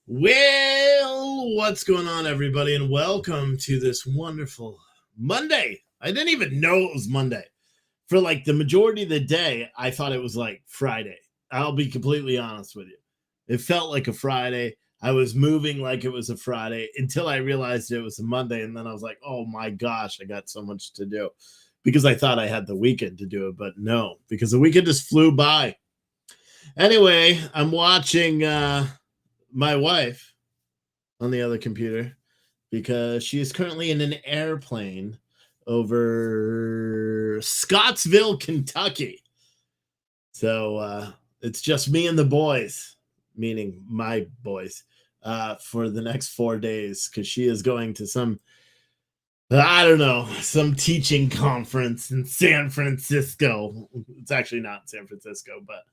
Well, what's going on, everybody, and welcome to this wonderful Monday. I didn't even know it was Monday. For like the majority of the day, I thought it was like Friday. I'll be completely honest with you. It felt like a Friday. I was moving like it was a Friday until I realized it was a Monday. And then I was like, oh my gosh, I got so much to do because I thought I had the weekend to do it. But no, because the weekend just flew by. Anyway, I'm watching my wife on the other computer because she is currently in an airplane over Scottsville, Kentucky. So it's just me and the boys, meaning my boys, for the next 4 days because she is going to some teaching conference in San Francisco. It's actually not San Francisco, but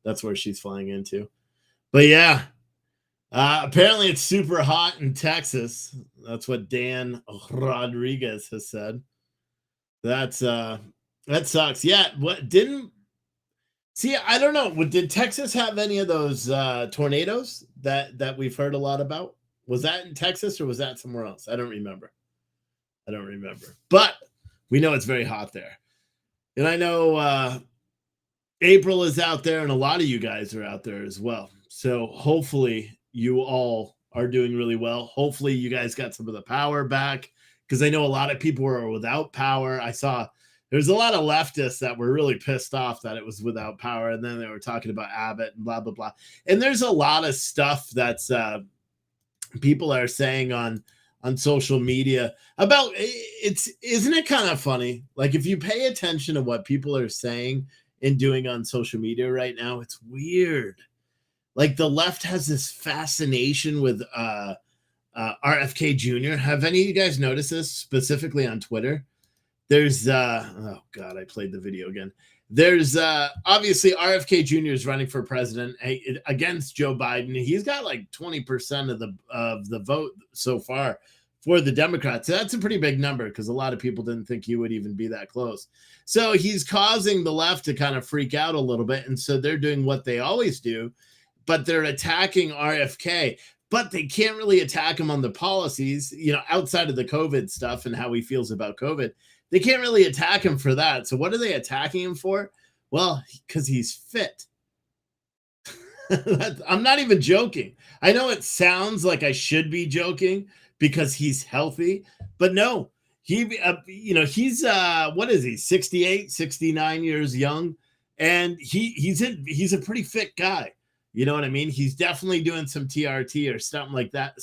that's where she's flying into. But yeah, apparently it's super hot in Texas. That's what Dan Rodriguez has said. That sucks. Yeah, I don't know. Did Texas have any of those tornadoes that we've heard a lot about? Was that in Texas or was that somewhere else? I don't remember. But we know it's very hot there. And I know April is out there and a lot of you guys are out there as well. So hopefully you all are doing really well. Hopefully you guys got some of the power back because I know a lot of people were without power. I saw there's a lot of leftists that were really pissed off that it was without power. And then they were talking about Abbott and blah, blah, blah. And there's a lot of stuff that's people are saying on social media about isn't it kind of funny? Like if you pay attention to what people are saying and doing on social media right now, it's weird. Like the left has this fascination with RFK Jr. Have any of you guys noticed this specifically on Twitter? There's oh God, I played the video again. There's obviously RFK Jr. is running for president against Joe Biden. He's got like 20% of the vote so far for the Democrats. So that's a pretty big number because a lot of people didn't think he would even be that close. So he's causing the left to kind of freak out a little bit. And so they're doing what they always do, but they're attacking RFK. But they can't really attack him on the policies, outside of the COVID stuff and how he feels about COVID. They can't really attack him for that. So what are they attacking him for? Well, because he's fit. I'm not even joking. I know it sounds like I should be joking because he's healthy, but no, he's what is he? 68, 69 years young. And he's a pretty fit guy. You know what I mean? He's definitely doing some TRT or something like that.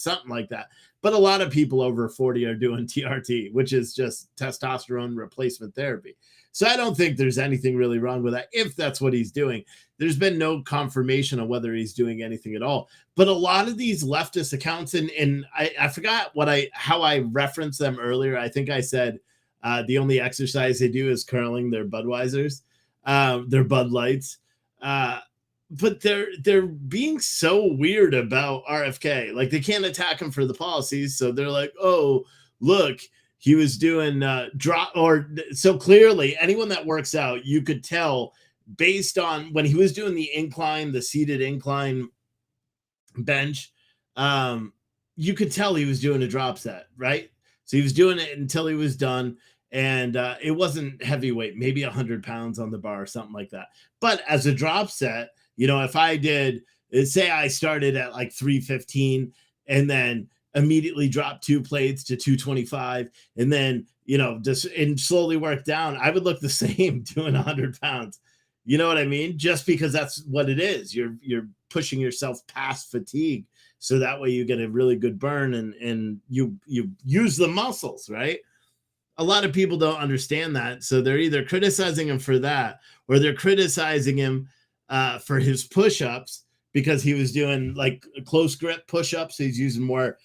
But a lot of people over 40 are doing TRT, which is just testosterone replacement therapy. So I don't think there's anything really wrong with that if that's what he's doing. There's been no confirmation of whether he's doing anything at all. But a lot of these leftist accounts, and I forgot how I referenced them earlier. I think I said the only exercise they do is curling their Budweisers, their Bud Lights. But they're being so weird about RFK. Like they can't attack him for the policies. So they're like, oh, look, he was doing so clearly anyone that works out, you could tell based on when he was doing the seated incline bench, you could tell he was doing a drop set, right? So he was doing it until he was done. And it wasn't heavyweight, maybe 100 pounds on the bar or something like that. But as a drop set, if I did, say I started at like 315 and then immediately dropped 2 plates to 225 and then, and slowly work down, I would look the same doing 100 pounds. You know what I mean? Just because that's what it is. You're pushing yourself past fatigue. So that way you get a really good burn and you use the muscles, right? A lot of people don't understand that. So they're either criticizing him for that or they're criticizing him for his push-ups because he was doing like close grip push-ups. He's using more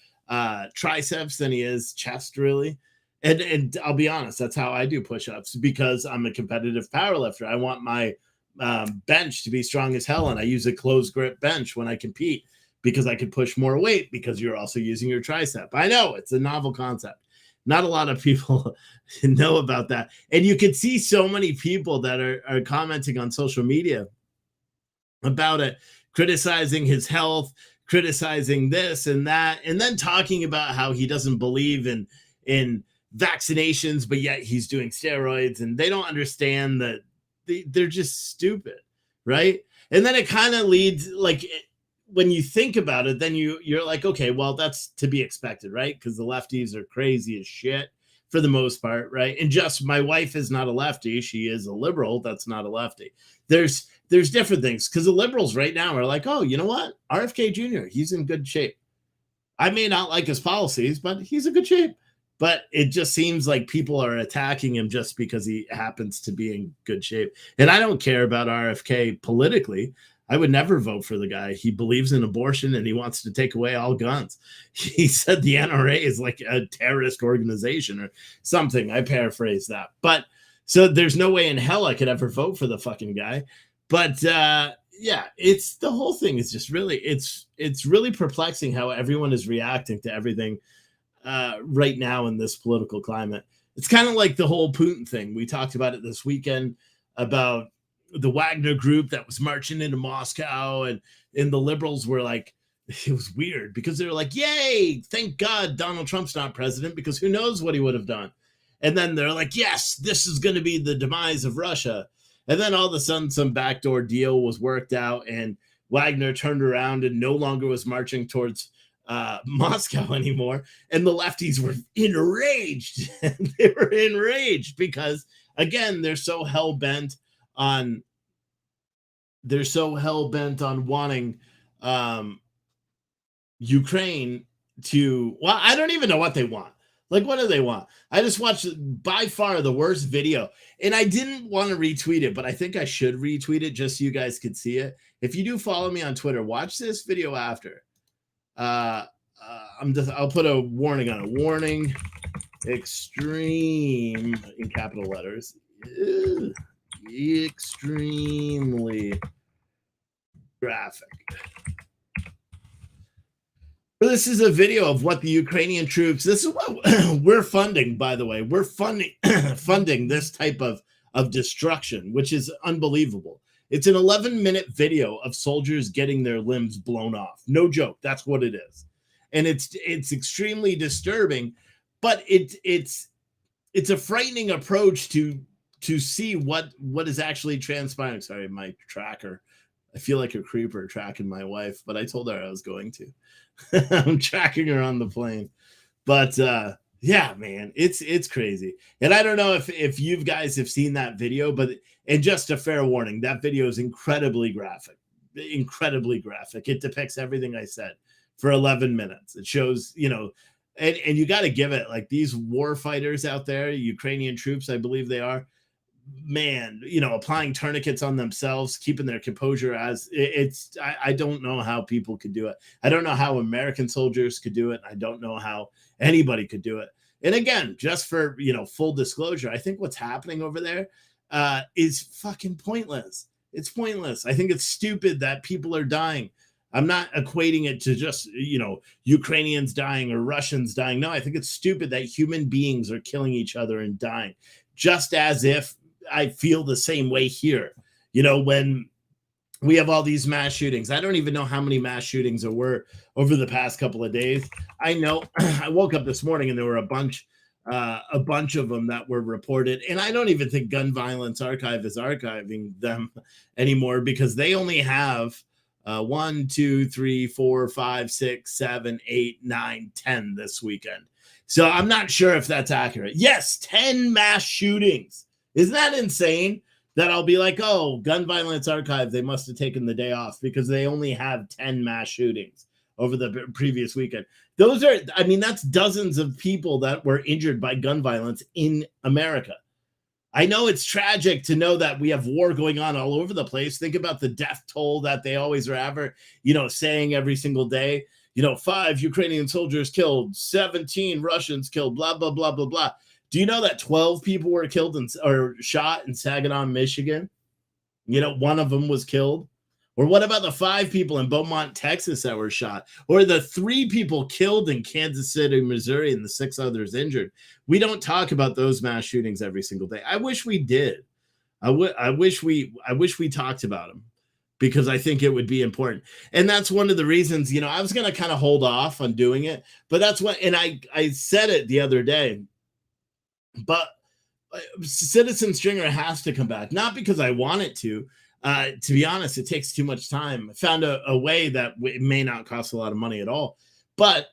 triceps than he is chest, really. And I'll be honest, that's how I do push-ups because I'm a competitive powerlifter. I want my bench to be strong as hell, and I use a closed grip bench when I compete because I can push more weight because you're also using your tricep. I know it's a novel concept. Not a lot of people know about that. And you can see so many people that are commenting on social media about it, criticizing his health, criticizing this and that, and then talking about how he doesn't believe in vaccinations, but yet he's doing steroids, and they don't understand that they're just stupid, right? And then it kind of leads, like, when you think about it, then you're like, okay, well, that's to be expected, right? Because the lefties are crazy as shit for the most part, right? And just, my wife is not a lefty; she is a liberal. That's not a lefty. There's different things, because the liberals right now are like, oh, you know what, RFK Jr., he's in good shape. I may not like his policies, but he's in good shape. But it just seems like people are attacking him just because he happens to be in good shape. And I don't care about RFK politically. I would never vote for the guy. He believes in abortion and he wants to take away all guns. He said the NRA is like a terrorist organization or something. I paraphrase that. But so there's no way in hell I could ever vote for the fucking guy. But yeah, it's, the whole thing is just really, it's really perplexing how everyone is reacting to everything right now in this political climate. It's kind of like the whole Putin thing. We talked about it this weekend about the Wagner group that was marching into Moscow, and the liberals were like, it was weird because they were like, yay, thank God Donald Trump's not president, because who knows what he would have done. And then they're like, yes, this is going to be the demise of Russia. And then all of a sudden some backdoor deal was worked out, and Wagner turned around and no longer was marching towards Moscow anymore. And the lefties were enraged. They were enraged because, again, they're so hell-bent on wanting Ukraine to, well, I don't even know what they want. Like, what do they want? I just watched by far the worst video, and I didn't want to retweet it, but I think I should retweet it just so you guys could see it. If you do follow me on Twitter, watch this video after. I'll put a warning on it. Warning, extreme, in capital letters. Extremely graphic. This is a video of what the Ukrainian troops, this is what we're funding, by the way. We're funding this type of destruction, which is unbelievable. It's an 11-minute video of soldiers getting their limbs blown off. No joke. That's what it is. And it's extremely disturbing, but it's a frightening approach to see what is actually transpiring. Sorry, my tracker. I feel like a creeper tracking my wife, but I told her I was going to. I'm tracking her on the plane. But yeah, man, it's crazy. And I don't know if you guys have seen that video, but, and just a fair warning, that video is incredibly graphic. Incredibly graphic. It depicts everything I said for 11 minutes. It shows, you know, and you got to give it, like, these war fighters out there, Ukrainian troops, I believe they are, man, you know, applying tourniquets on themselves, keeping their composure. As it's, I don't know how people could do it. I don't know how American soldiers could do it. I don't know how anybody could do it. And again, just for, you know, full disclosure, I think what's happening over there is fucking pointless. It's pointless. I think it's stupid that people are dying. I'm not equating it to just, you know, Ukrainians dying or Russians dying. No, I think it's stupid that human beings are killing each other and dying, just as if I feel the same way here. You know, when we have all these mass shootings, I don't even know how many mass shootings there were over the past couple of days. I know I woke up this morning and there were a bunch of them that were reported. And I don't even think Gun Violence Archive is archiving them anymore, because they only have 1, 2, 3, 4, 5, 6, 7, 8, 9, 10 this weekend. So I'm not sure if that's accurate. Yes, 10 mass shootings. Isn't that insane? That I'll be like, oh, Gun Violence Archive, they must have taken the day off because they only have 10 mass shootings over the previous weekend. Those are, I mean, that's dozens of people that were injured by gun violence in America. I know it's tragic to know that we have war going on all over the place. Think about the death toll that they always are ever, you know, saying every single day. You know, 5 Ukrainian soldiers killed, 17 Russians killed, blah, blah, blah, blah, blah. Do you know that 12 people were killed or shot in Saginaw, Michigan? You know, one of them was killed. Or what about the 5 people in Beaumont, Texas that were shot? Or the 3 people killed in Kansas City, Missouri, and the 6 others injured? We don't talk about those mass shootings every single day. I wish we did. I wish we talked about them, because I think it would be important. And that's one of the reasons, I was going to kind of hold off on doing it, but that's what, and I said it the other day, but Citizen Stringer has to come back, not because I want it to. To be honest, it takes too much time. I found a way that it may not cost a lot of money at all, but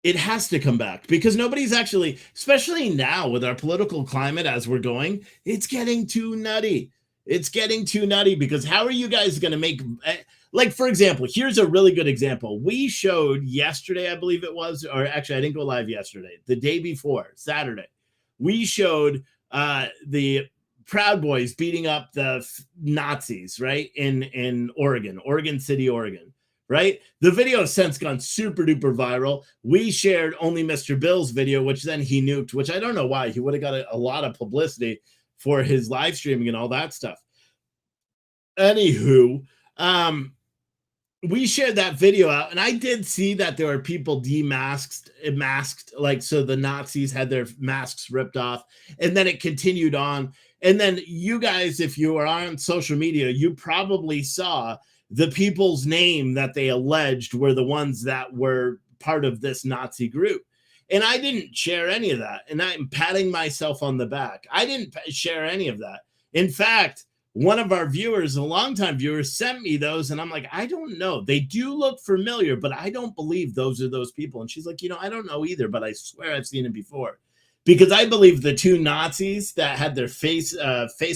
it has to come back because nobody's actually, especially now with our political climate as we're going, it's getting too nutty. It's getting too nutty because how are you guys going to make, like, for example, here's a really good example. We showed yesterday, I believe it was, or actually I didn't go live yesterday, the day before, Saturday. We showed the Proud Boys beating up the Nazis, right, in Oregon City, Oregon. Right? The video has since gone super duper viral. We shared Only Mr. Bill's video, which then he nuked, which I don't know why. He would have got a lot of publicity for his live streaming and all that stuff. Anywho, we shared that video out, and I did see that there were people masked, like, so the Nazis had their masks ripped off, and then it continued on. And then you guys, if you are on social media, you probably saw the people's name that they alleged were the ones that were part of this Nazi group. And I didn't share any of that. And I'm patting myself on the back. I didn't share any of that. In fact, one of our viewers, a longtime viewer, sent me those. And I'm like, I don't know. They do look familiar, but I don't believe those are those people. And she's like, I don't know either, but I swear I've seen it before. Because I believe the two Nazis that had their face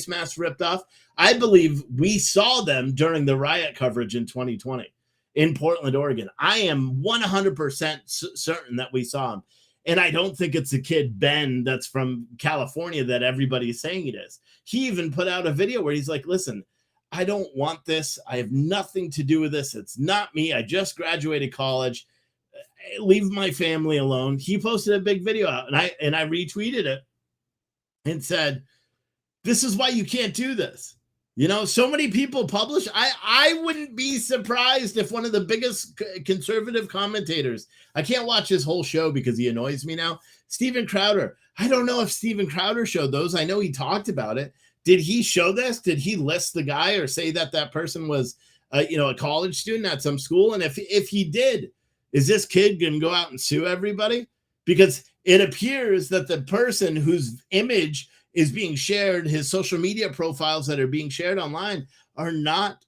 masks ripped off, I believe we saw them during the riot coverage in 2020 in Portland, Oregon. I am 100% certain that we saw him. And I don't think it's the kid Ben that's from California that everybody's saying it is. He even put out a video where he's like, listen, I don't want this. I have nothing to do with this. It's not me. I just graduated college. Leave my family alone. He posted a big video out, and I retweeted it and said, this is why you can't do this. So many people publish. I wouldn't be surprised if one of the biggest conservative commentators, I can't watch his whole show because he annoys me now, Steven Crowder. I don't know if Steven Crowder showed those. I know he talked about it. Did he show this? Did he list the guy or say that person was, a college student at some school? And if he did, is this kid going to go out and sue everybody? Because it appears that the person whose image is being shared, his social media profiles that are being shared online, are not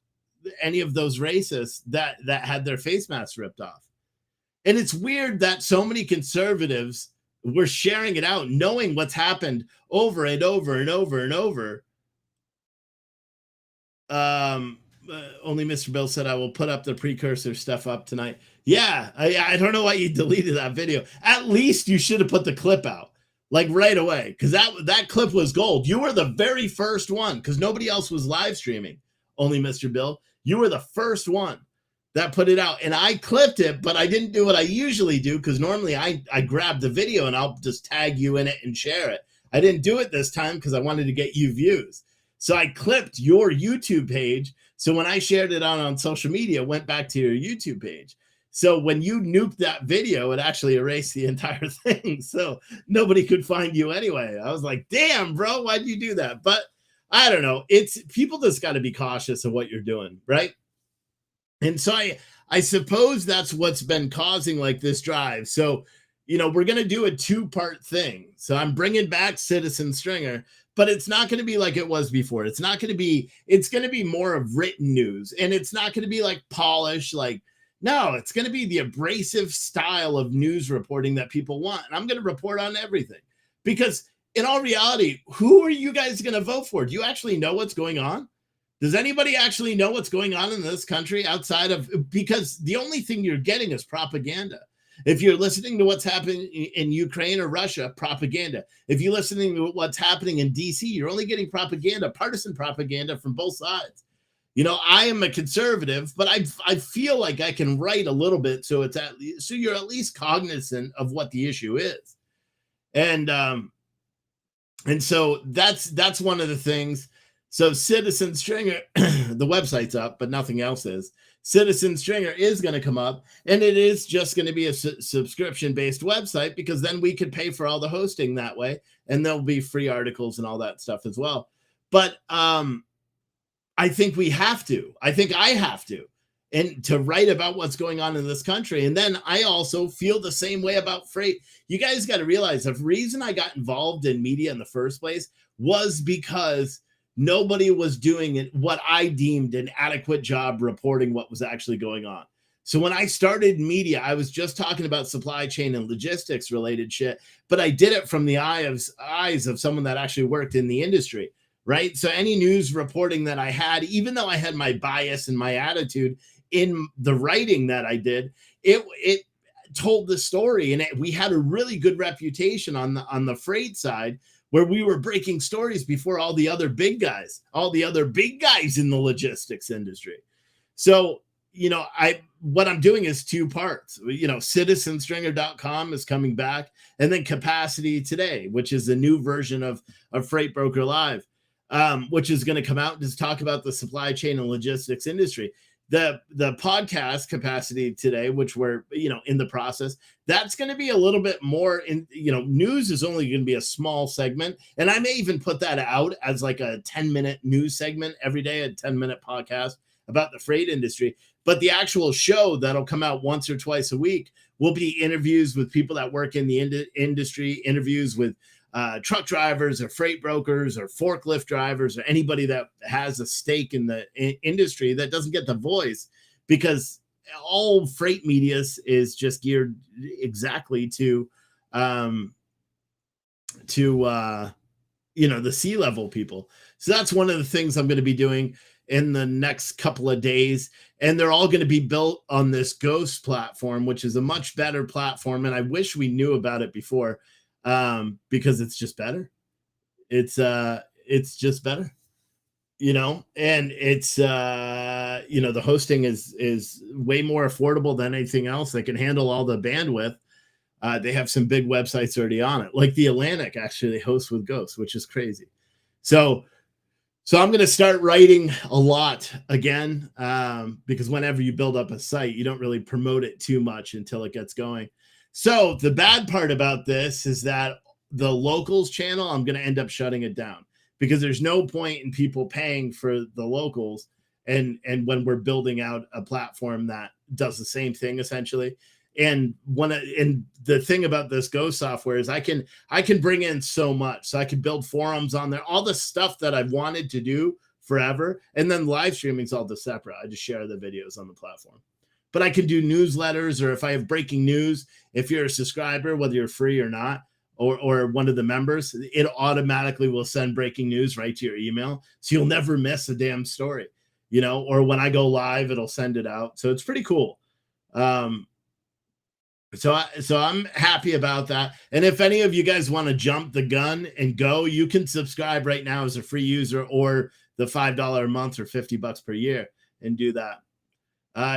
any of those racists that had their face masks ripped off. And it's weird that so many conservatives were sharing it out, knowing what's happened over and over and over and over. Only Mr. Bill said, I will put up the precursor stuff up tonight. Yeah, I don't know why you deleted that video. At least you should have put the clip out, like, right away, because that clip was gold. You were the very first one, because nobody else was live streaming. Only Mr. Bill. You were the first one that put it out. And I clipped it, but I didn't do what I usually do, because normally I grab the video and I'll just tag you in it and share it. I didn't do it this time because I wanted to get you views. So I clipped your YouTube page. So when I shared it on social media, it went back to your YouTube page. So when you nuked that video, it actually erased the entire thing. So nobody could find you anyway. I was like, damn, bro, why'd you do that? But I don't know. It's people just got to be cautious of what you're doing, right? And so I suppose that's what's been causing like this drive. So, we're going to do a 2-part thing. So I'm bringing back Citizen Stringer, but it's not going to be like it was before. It's going to be more of written news, and it's not going to be like polished, no, it's going to be the abrasive style of news reporting that people want. And I'm going to report on everything, because in all reality, who are you guys going to vote for? Do you actually know what's going on? Does anybody actually know what's going on in this country outside of, because the only thing you're getting is propaganda. If you're listening to what's happening in Ukraine or Russia, propaganda. If you're listening to what's happening in DC, you're only getting propaganda, partisan propaganda from both sides. I am a conservative, but I feel like I can write a little bit, so you're at least cognizant of what the issue is. And so that's one of the things. So Citizen Stringer, the website's up, but nothing else is. Citizen Stringer is going to come up, and it is just going to be a subscription-based website, because then we could pay for all the hosting that way, and there'll be free articles and all that stuff as well. But I think we have to. I think I have to. And to write about what's going on in this country. And then I also feel the same way about freight. You guys got to realize the reason I got involved in media in the first place was because nobody was doing it, what I deemed an adequate job reporting what was actually going on. So when I started media, I was just talking about supply chain and logistics related shit, but I did it from the eyes of someone that actually worked in the industry, right? So any news reporting that I had, even though I had my bias and my attitude in the writing that I did, it told the story, and we had a really good reputation on the freight side, where we were breaking stories before all the other big guys, in the logistics industry. So, what I'm doing is two parts. Citizenstringer.com is coming back, and then Capacity Today, which is a new version of Freight Broker Live, which is going to come out and just talk about the supply chain and logistics industry. The podcast Capacity Today, which we're in the process, that's going to be a little bit more in, news is only going to be a small segment, and I may even put that out as like a 10-minute news segment every day, a 10-minute podcast about the freight industry. But the actual show that'll come out once or twice a week will be interviews with people that work in the industry, interviews with truck drivers or freight brokers or forklift drivers or anybody that has a stake in the industry that doesn't get the voice, because all freight media is just geared exactly to the C-level people. So that's one of the things I'm going to be doing in the next couple of days. And they're all going to be built on this Ghost platform, which is a much better platform. And I wish we knew about it before, because it's just better. It's just better, and it's, the hosting is way more affordable than anything else. They can handle all the bandwidth. They have some big websites already on it. Like the Atlantic actually hosts with Ghost, which is crazy. So I'm going to start writing a lot again, because whenever you build up a site, you don't really promote it too much until it gets going. So the bad part about this is that the locals channel, I'm going to end up shutting it down, because there's no point in people paying for the locals. And when we're building out a platform that does the same thing essentially. And the thing about this Go software is I can bring in so much. So I can build forums on there, all the stuff that I've wanted to do forever. And then live streaming is all the separate. I just share the videos on the platform. But I can do newsletters, or if I have breaking news, if you're a subscriber, whether you're free or not, or one of the members, it automatically will send breaking news right to your email. So you'll never miss a damn story, or when I go live, it'll send it out. So it's pretty cool. So I'm happy about that. And if any of you guys want to jump the gun and go, you can subscribe right now as a free user, or the $5 a month or $50 per year, and do that.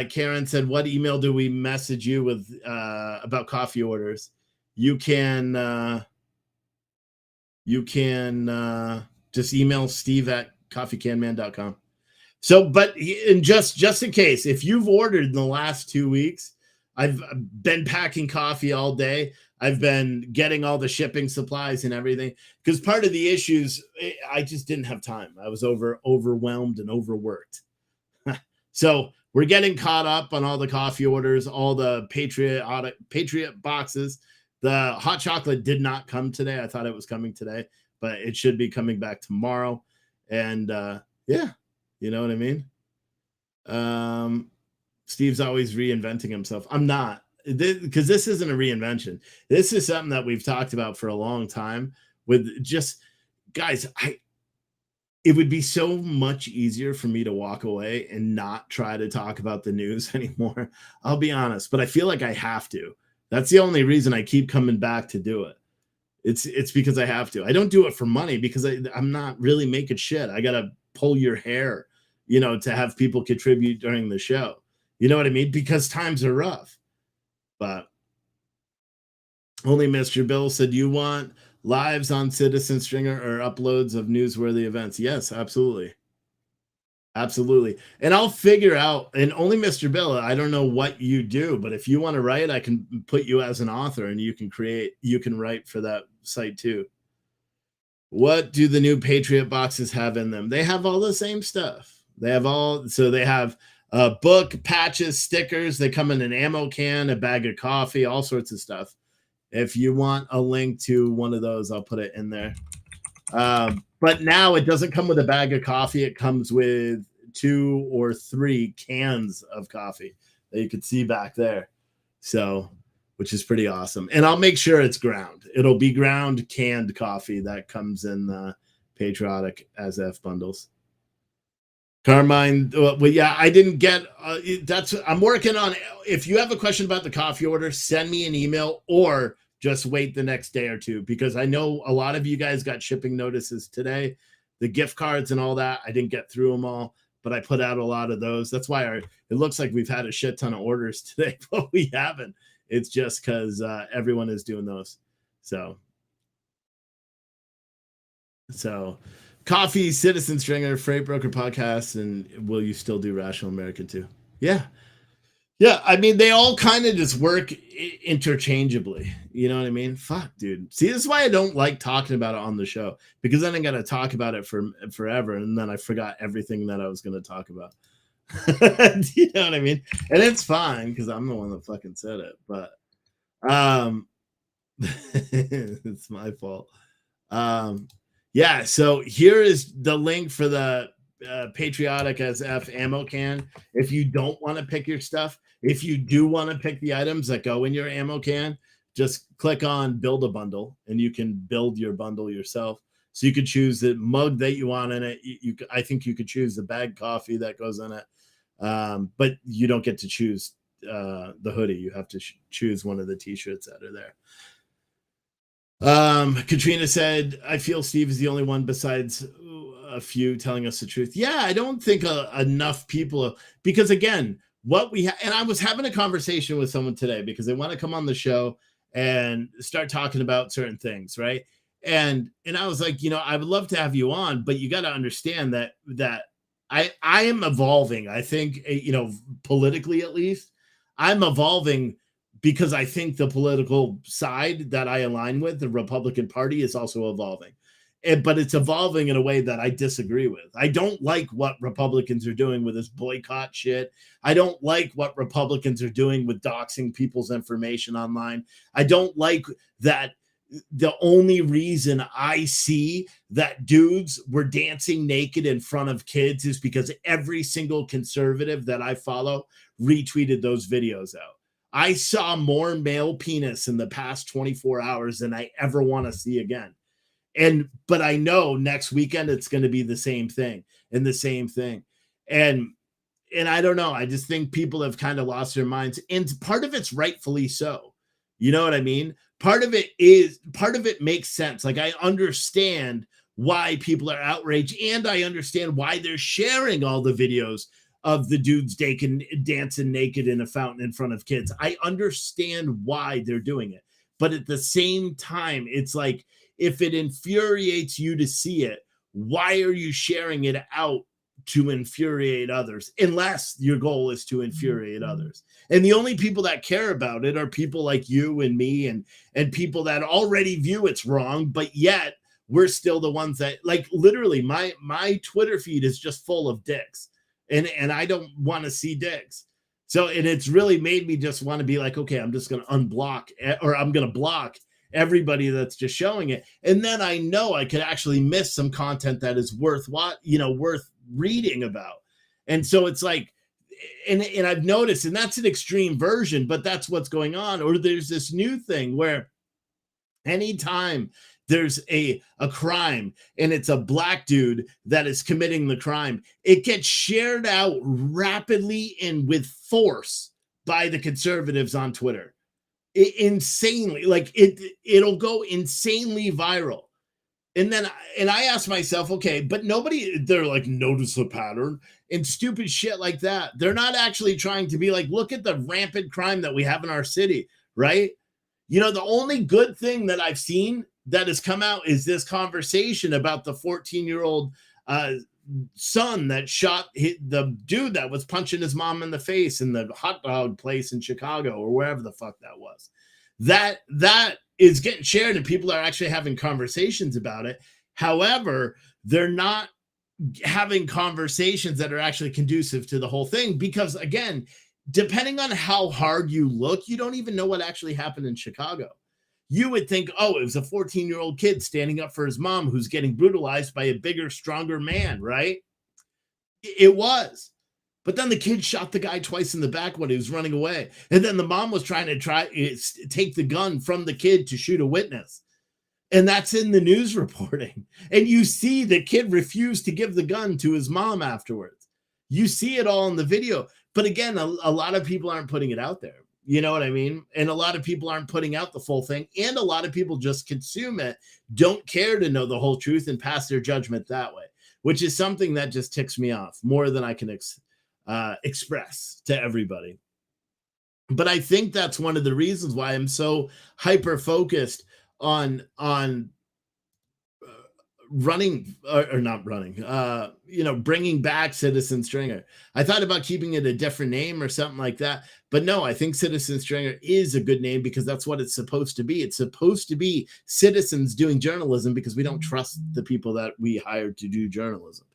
Karen said, what email do we message you with about coffee orders? You can just email steve@coffeecanman.com. So, but just in case, if you've ordered in the last 2 weeks, I've been packing coffee all day. I've been getting all the shipping supplies and everything, because part of the issues, I just didn't have time. I was overwhelmed and overworked. So we're getting caught up on all the coffee orders, all the Patriot boxes. The hot chocolate did not come today. I thought it was coming today, but it should be coming back tomorrow. And yeah, you know what I mean? Steve's always reinventing himself. I'm not, because this isn't a reinvention. This is something that we've talked about for a long time with just guys. It would be so much easier for me to walk away and not try to talk about the news anymore. I'll be honest, but I feel like I have to. That's the only reason I keep coming back to do it. It's because I have to. I don't do it for money, because I'm not really making shit. I got to pull your hair, to have people contribute during the show. You know what I mean? Because times are rough. But only Mr. Bill said, you want lives on Citizen Stringer or uploads of newsworthy events? Yes, absolutely. Absolutely. And I'll figure out, and only Mr. Bill, I don't know what you do, but if you want to write, I can put you as an author, and you can write for that site too. What do the new Patriot boxes have in them? They have all the same stuff. They have all, so they have a book, patches, stickers. They come in an ammo can, a bag of coffee, all sorts of stuff. If you want a link to one of those, I'll put it in there. But now it doesn't come with a bag of coffee. It comes with 2 or 3 cans of coffee that you can see back there. So, which is pretty awesome. And I'll make sure it's ground. It'll be ground canned coffee that comes in the Patriotic as F bundles. Carmine, well, yeah, I didn't get, I'm working on, if you have a question about the coffee order, send me an email or just wait the next day or two, because I know a lot of you guys got shipping notices today, the gift cards and all that. I didn't get through them all, but I put out a lot of those. That's why it looks like we've had a shit ton of orders today, but we haven't. It's just because everyone is doing those. So coffee, Citizen Strangler, Freight Broker Podcast, and will you still do Rational American too? Yeah. I mean, they all kind of just work interchangeably. You know what I mean? Fuck, dude. See, this is why I don't like talking about it on the show, because then I got to talk about it for forever, and then I forgot everything that I was going to talk about. You know what I mean? And it's fine because I'm the one that fucking said it, but it's my fault. Yeah, so here is the link for the Patriotic as F ammo can. If you don't want to pick your stuff, if you do want to pick the items that go in your ammo can, just click on build a bundle and you can build your bundle yourself. So you could choose the mug that you want in it. I think you could choose the bag coffee that goes in it, but you don't get to choose the hoodie. You have to choose one of the t-shirts that are there. Katrina said, I feel Steve is the only one besides a few telling us the truth. Yeah, I don't think enough people, because again, what we and I was having a conversation with someone today because they want to come on the show and start talking about certain things, right? And I was like, I would love to have you on, but you got to understand that I am evolving. I think, politically at least, I'm evolving, because I think the political side that I align with, the Republican Party, is also evolving. But it's evolving in a way that I disagree with. I don't like what Republicans are doing with this boycott shit. I don't like what Republicans are doing with doxing people's information online. I don't like that the only reason I see that dudes were dancing naked in front of kids is because every single conservative that I follow retweeted those videos out. I saw more male penis in the past 24 hours than I ever want to see again. But I know next weekend it's going to be the same thing and the same thing. And I don't know. I just think people have kind of lost their minds. And part of it's rightfully so. You know what I mean? Part of it makes sense. Like, I understand why people are outraged, and I understand why they're sharing all the videos of the dudes dancing naked in a fountain in front of kids. I understand why they're doing it. But at the same time, it's like, if it infuriates you to see it, why are you sharing it out to infuriate others? Unless your goal is to infuriate others. And the only people that care about it are people like you and me and people that already view it's wrong, but yet we're still the ones that, like, literally my Twitter feed is just full of dicks. And I don't want to see dicks. So, and it's really made me just want to be like, okay, I'm just going to unblock, or I'm going to block everybody that's just showing it. And then I know I could actually miss some content that is worth reading about. And so it's like, and I've noticed, and that's an extreme version, but that's what's going on. Or there's this new thing where anytime there's a crime and it's a black dude that is committing the crime, it gets shared out rapidly and with force by the conservatives on Twitter. Insanely, like it'll go insanely viral. And I ask myself, okay, but they're like, notice the pattern and stupid shit like that. They're not actually trying to be like, look at the rampant crime that we have in our city, right? The only good thing that I've seen that has come out is this conversation about the 14-year-old son that shot the dude that was punching his mom in the face in the hot dog place in Chicago or wherever the fuck that was. That is getting shared and people are actually having conversations about it. However, they're not having conversations that are actually conducive to the whole thing. Because again, depending on how hard you look, you don't even know what actually happened in Chicago. You would think, oh, it was a 14-year-old kid standing up for his mom who's getting brutalized by a bigger, stronger man, right? It was. But then the kid shot the guy twice in the back when he was running away. And then the mom was trying to take the gun from the kid to shoot a witness. And that's in the news reporting. And you see the kid refuse to give the gun to his mom afterwards. You see it all in the video. But again, a lot of people aren't putting it out there. You know what I mean? And a lot of people aren't putting out the full thing. And a lot of people just consume it, don't care to know the whole truth and pass their judgment that way, which is something that just ticks me off more than I can express to everybody. But I think that's one of the reasons why I'm so hyper focused on running or not running, bringing back Citizen Stringer. I thought about keeping it a different name or something like that, but no, I think Citizen Stringer is a good name because that's what it's supposed to be. It's supposed to be citizens doing journalism because we don't trust the people that we hired to do journalism.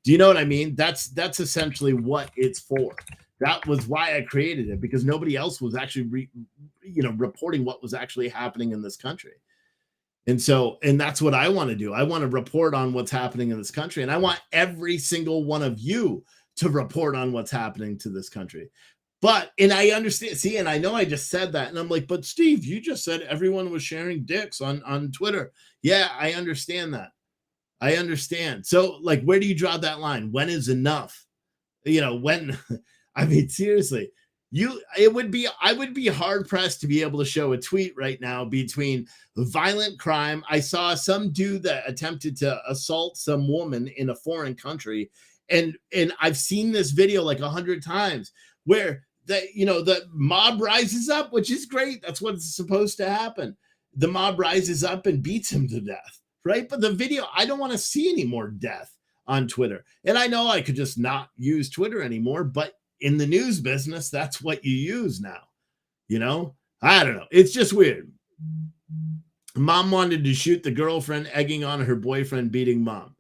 Do you know what I mean? That's essentially what it's for. That was why I created it, because nobody else was actually reporting what was actually happening in this country. And that's what I want to do. I want to report on what's happening in this country. And I want every single one of you to report on what's happening to this country. And I understand, see, and I know I just said that. And I'm like, but Steve, you just said everyone was sharing dicks on Twitter. Yeah, I understand that. I understand. So like, where do you draw that line? When is enough? When, I mean, seriously, I would be hard pressed to be able to show a tweet right now between violent crime. I saw some dude that attempted to assault some woman in a foreign country. And I've seen this video like 100 times where the mob rises up, which is great. That's what's supposed to happen. The mob rises up and beats him to death. Right. But the video, I don't want to see any more death on Twitter. And I know I could just not use Twitter anymore, but in the news business, that's what you use now. I don't know. It's just weird. Mom wanted to shoot the girlfriend egging on her boyfriend beating mom.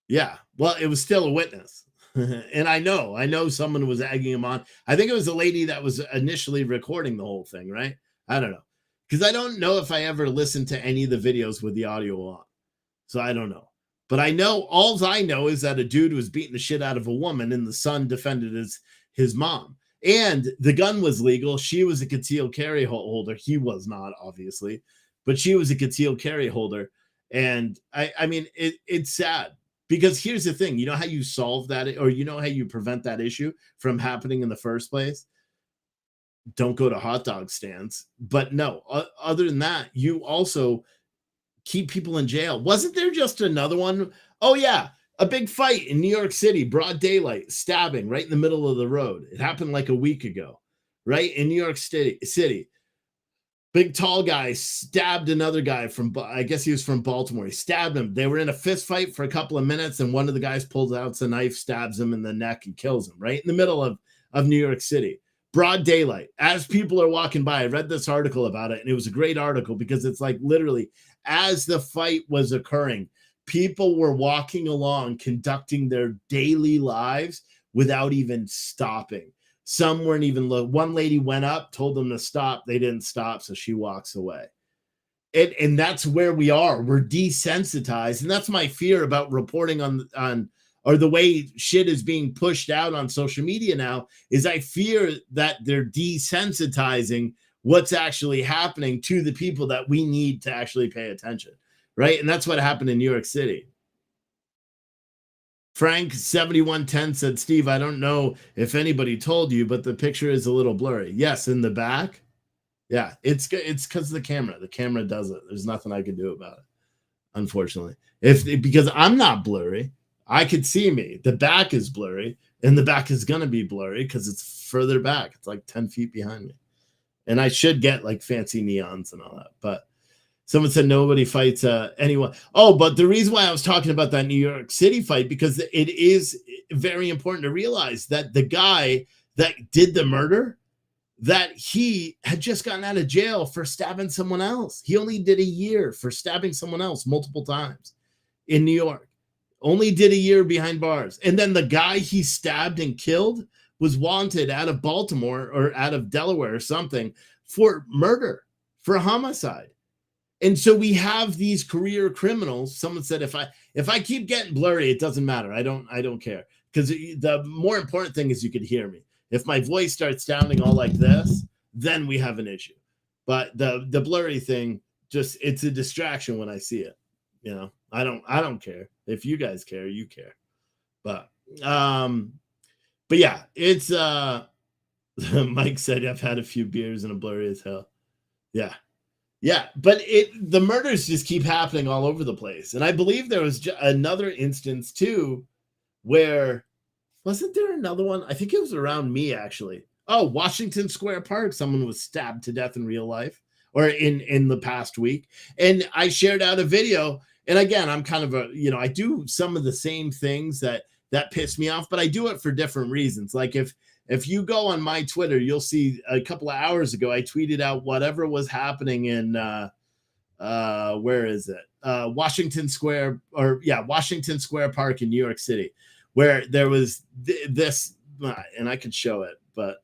Yeah. Well, it was still a witness. And I know someone was egging him on. I think it was a lady that was initially recording the whole thing, right? I don't know. Because I don't know if I ever listened to any of the videos with the audio on. So I don't know. But all I know is that a dude was beating the shit out of a woman and the son defended his mom. And the gun was legal. She was a concealed carry holder. He was not, obviously. But she was a concealed carry holder. And I mean, it's sad. Because here's the thing. You know how you solve that, or you know how you prevent that issue from happening in the first place? Don't go to hot dog stands. But no, other than that, you also keep people in jail. Wasn't there just another one? Oh, yeah. A big fight in New York City, broad daylight, stabbing right in the middle of the road. It happened like a week ago, right? In New York City. Big tall guy stabbed another guy I guess he was from Baltimore. He stabbed him. They were in a fist fight for a couple of minutes, and one of the guys pulls out a knife, stabs him in the neck, and kills him right in the middle of New York City. Broad daylight. As people are walking by, I read this article about it, and it was a great article because it's like literally as the fight was occurring, people were walking along, conducting their daily lives without even stopping. Some weren't even one lady went up, told them to stop. They didn't stop, so she walks away. And that's where we are. We're desensitized. And that's my fear about reporting on or the way shit is being pushed out on social media now, is I fear that they're desensitizing what's actually happening to the people that we need to actually pay attention, right? And that's what happened in New York City. Frank 7110 said, Steve, I don't know if anybody told you, but the picture is a little blurry. Yes, in the back. Yeah, it's because of the camera. The camera does it. There's nothing I can do about it, unfortunately. Because I'm not blurry. I could see me. The back is blurry, and the back is going to be blurry because it's further back. It's like 10 feet behind me. And I should get like fancy neons and all that. But someone said nobody fights anyone. Oh, but the reason why I was talking about that New York City fight, because it is very important to realize that the guy that did the murder, that he had just gotten out of jail for stabbing someone else. He only did a year for stabbing someone else multiple times in New York. only did a year behind bars. And then the guy he stabbed and killed was wanted out of Baltimore or out of Delaware or something for murder, for homicide. And so we have these career criminals. Someone said, if I keep getting blurry, it doesn't matter. I don't care, because the more important thing is you could hear me. If my voice starts sounding all like this, then we have an issue. But the blurry thing, just, it's a distraction when I see it. You know, I don't care. If you guys care, you care. But yeah, it's Mike said I've had a few beers and I'm blurry as hell. Yeah. Yeah, but the murders just keep happening all over the place. And I believe there was another instance too where, wasn't there another one? I think it was around me, actually. Oh, Washington Square Park. Someone was stabbed to death in real life, or in the past week. And I shared out a video. And again, I'm kind of I do some of the same things that piss me off, but I do it for different reasons. Like if you go on my Twitter, you'll see a couple of hours ago, I tweeted out whatever was happening in where is it? Washington Square Park in New York City, where there was this, and I could show it, but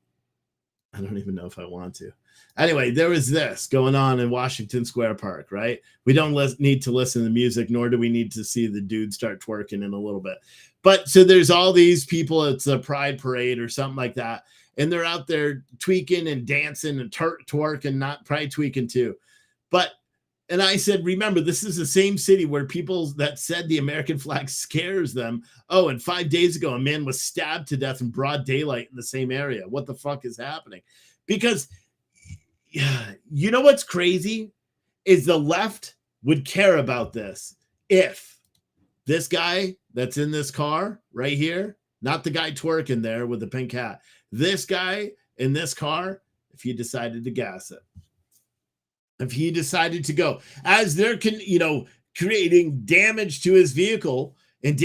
I don't even know if I want to. Anyway, there was this going on in Washington Square Park, right? We don't need to listen to music, nor do we need to see the dude start twerking in a little bit. But so there's all these people, it's a pride parade or something like that, and they're out there tweaking and dancing and twerking, not probably tweaking too. And I said, remember, this is the same city where people that said the American flag scares them. Oh, and 5 days ago, a man was stabbed to death in broad daylight in the same area. What the fuck is happening? Because, yeah, you know what's crazy is the left would care about this if this guy that's in this car right here, not the guy twerking there with the pink hat, this guy in this car, if he decided to gas it. If he decided to go, as they're creating damage to his vehicle and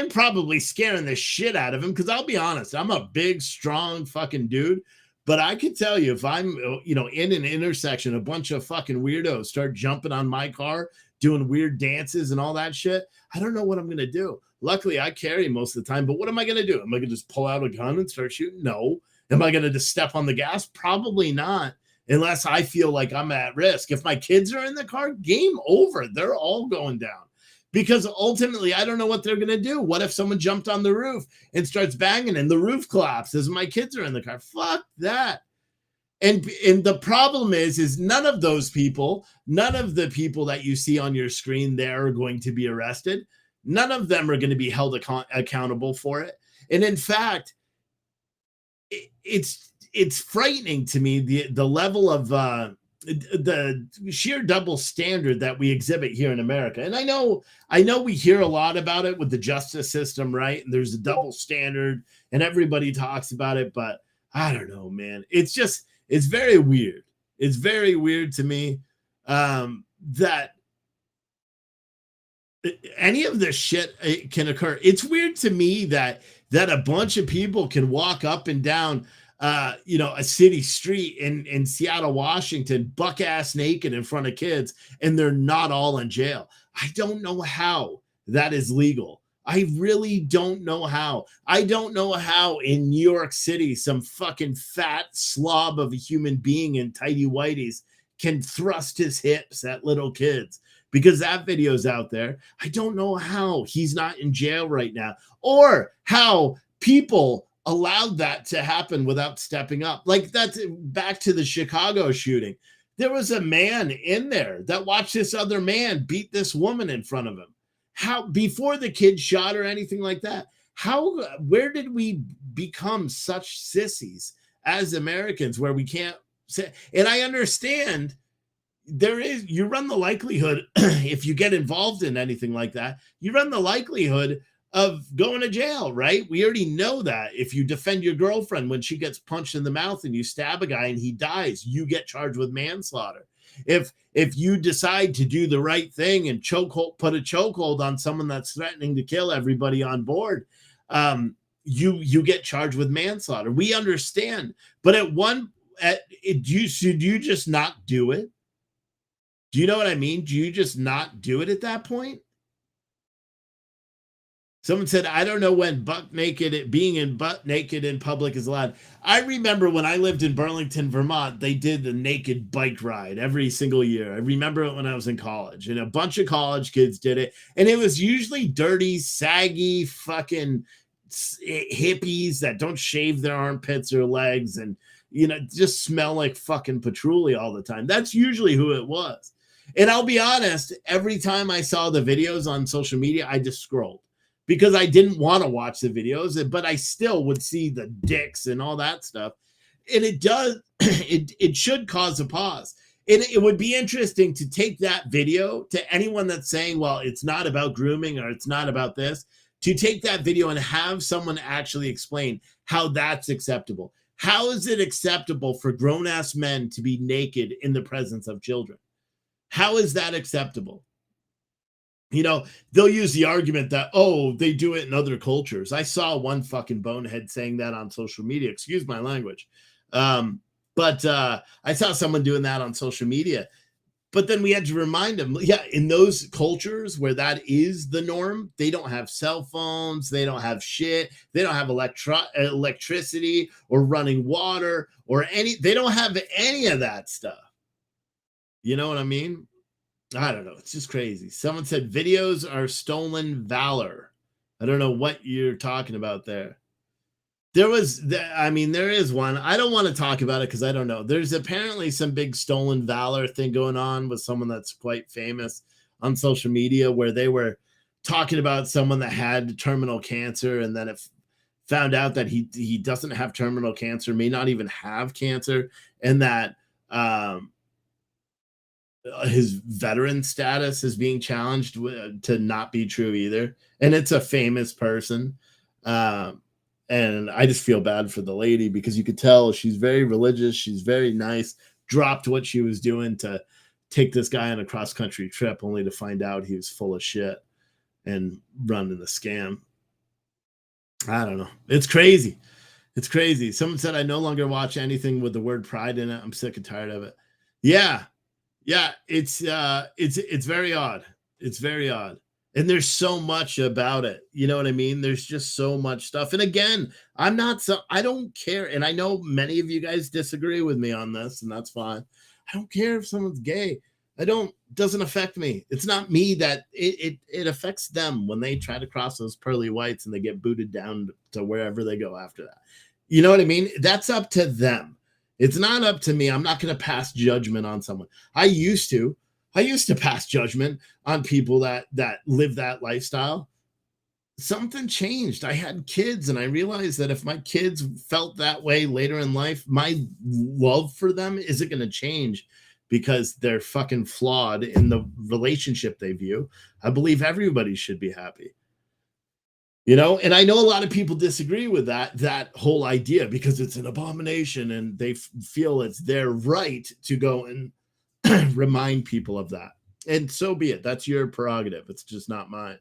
probably scaring the shit out of him. Because I'll be honest, I'm a big, strong fucking dude, but I can tell you, if I'm in an intersection, a bunch of fucking weirdos start jumping on my car, doing weird dances and all that shit, I don't know what I'm gonna do. Luckily, I carry most of the time, but what am I gonna do? Am I gonna just pull out a gun and start shooting? No. Am I gonna just step on the gas? Probably not. Unless I feel like I'm at risk. If my kids are in the car, game over. They're all going down. Because ultimately, I don't know what they're going to do. What if someone jumped on the roof and starts banging and the roof collapses and my kids are in the car? Fuck that. And the problem is none of those people, none of the people that you see on your screen there are going to be arrested. None of them are going to be held accountable for it. And in fact, it's frightening to me, the level of the sheer double standard that we exhibit here in America. And I know we hear a lot about it with the justice system, right? And there's a double standard and everybody talks about it, but I don't know, man. It's very weird. It's very weird to me that any of this shit can occur. It's weird to me that a bunch of people can walk up and down a city street in Seattle, Washington, buck ass naked in front of kids, and they're not all in jail. I don't know how that is legal. I really don't know how. I don't know how in New York City, some fucking fat slob of a human being in tighty whities can thrust his hips at little kids, because that video's out there. I don't know how he's not in jail right now, or how people allowed that to happen without stepping up. Like, that's back to the Chicago shooting. There was a man in there that watched this other man beat this woman in front of him. How, before the kid shot or anything like that, where did we become such sissies as Americans where we can't say? And I understand you run the likelihood, if you get involved in anything like that, you run the likelihood of going to jail, right? We already know that if you defend your girlfriend when she gets punched in the mouth and you stab a guy and he dies, you get charged with manslaughter. If you decide to do the right thing and put a chokehold on someone that's threatening to kill everybody on board, you get charged with manslaughter. We understand, but do you just not do it? Do you know what I mean? Do you just not do it at that point? Someone said, I don't know when being in butt naked in public is allowed. I remember when I lived in Burlington, Vermont, they did the naked bike ride every single year. I remember it when I was in college, and a bunch of college kids did it. And it was usually dirty, saggy, fucking hippies that don't shave their armpits or legs and, just smell like fucking patchouli all the time. That's usually who it was. And I'll be honest, every time I saw the videos on social media, I just scrolled because I didn't want to watch the videos, but I still would see the dicks and all that stuff. And it does, it should cause a pause. It would be interesting to take that video to anyone that's saying, well, it's not about grooming or it's not about this, to take that video and have someone actually explain how that's acceptable. How is it acceptable for grown-ass men to be naked in the presence of children? How is that acceptable? They'll use the argument that, oh, they do it in other cultures. I saw one fucking bonehead saying that on social media. Excuse my language. But I saw someone doing that on social media. But then we had to remind them, yeah, in those cultures where that is the norm, they don't have cell phones, they don't have shit, they don't have electricity or running water or they don't have any of that stuff. You know what I mean? I don't know. It's just crazy. Someone said videos are stolen valor. I don't know what you're talking about there. There is one. I don't want to talk about it because I don't know. There's apparently some big stolen valor thing going on with someone that's quite famous on social media where they were talking about someone that had terminal cancer, and then it found out that he doesn't have terminal cancer, may not even have cancer, and that his veteran status is being challenged to not be true either. And it's a famous person. And I just feel bad for the lady because you could tell she's very religious. She's very nice, dropped what she was doing to take this guy on a cross-country trip only to find out he was full of shit and running a scam. I don't know. It's crazy. It's crazy. Someone said, I no longer watch anything with the word pride in it. I'm sick and tired of it. Yeah. Yeah, it's very odd. It's very odd. And there's so much about it. You know what I mean? There's just so much stuff. And again, I don't care. And I know many of you guys disagree with me on this, and that's fine. I don't care if someone's gay. Doesn't affect me. It's not me that it affects them when they try to cross those pearly whites and they get booted down to wherever they go after that. You know what I mean? That's up to them. It's not up to me. I'm not going to pass judgment on someone. I used to pass judgment on people that live that lifestyle. Something changed. I had kids, and I realized that if my kids felt that way later in life, my love for them isn't going to change because they're fucking flawed in the relationship they view. I believe everybody should be happy. And I know a lot of people disagree with that whole idea because it's an abomination and they feel it's their right to go and remind people of that. And so be it. That's your prerogative. It's just not mine.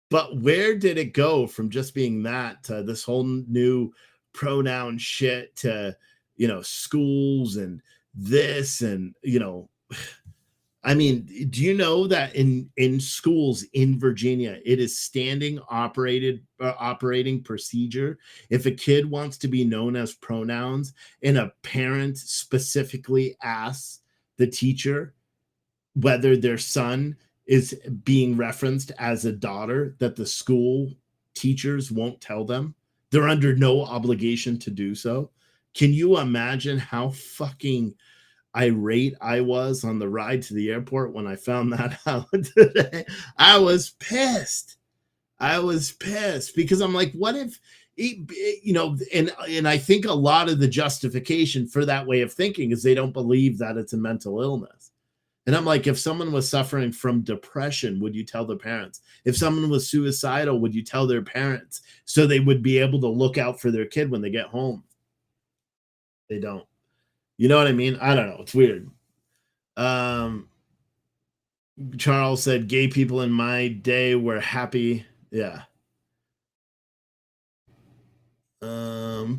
But where did it go from just being that to this whole new pronoun shit to, schools and this and, I mean, do you know that in schools in Virginia, it is standing operating procedure if a kid wants to be known as pronouns and a parent specifically asks the teacher whether their son is being referenced as a daughter, that the school teachers won't tell them? They're under no obligation to do so. Can you imagine how fucking irate I was on the ride to the airport when I found that out today? I was pissed because I'm like, what if and I think a lot of the justification for that way of thinking is they don't believe that it's a mental illness. And I'm like, if someone was suffering from depression, would you tell the parents? If someone was suicidal, would you tell their parents so they would be able to look out for their kid when they get home? They don't. You know what I mean? I don't know. It's weird. Charles said, gay people in my day were happy. Yeah. Someone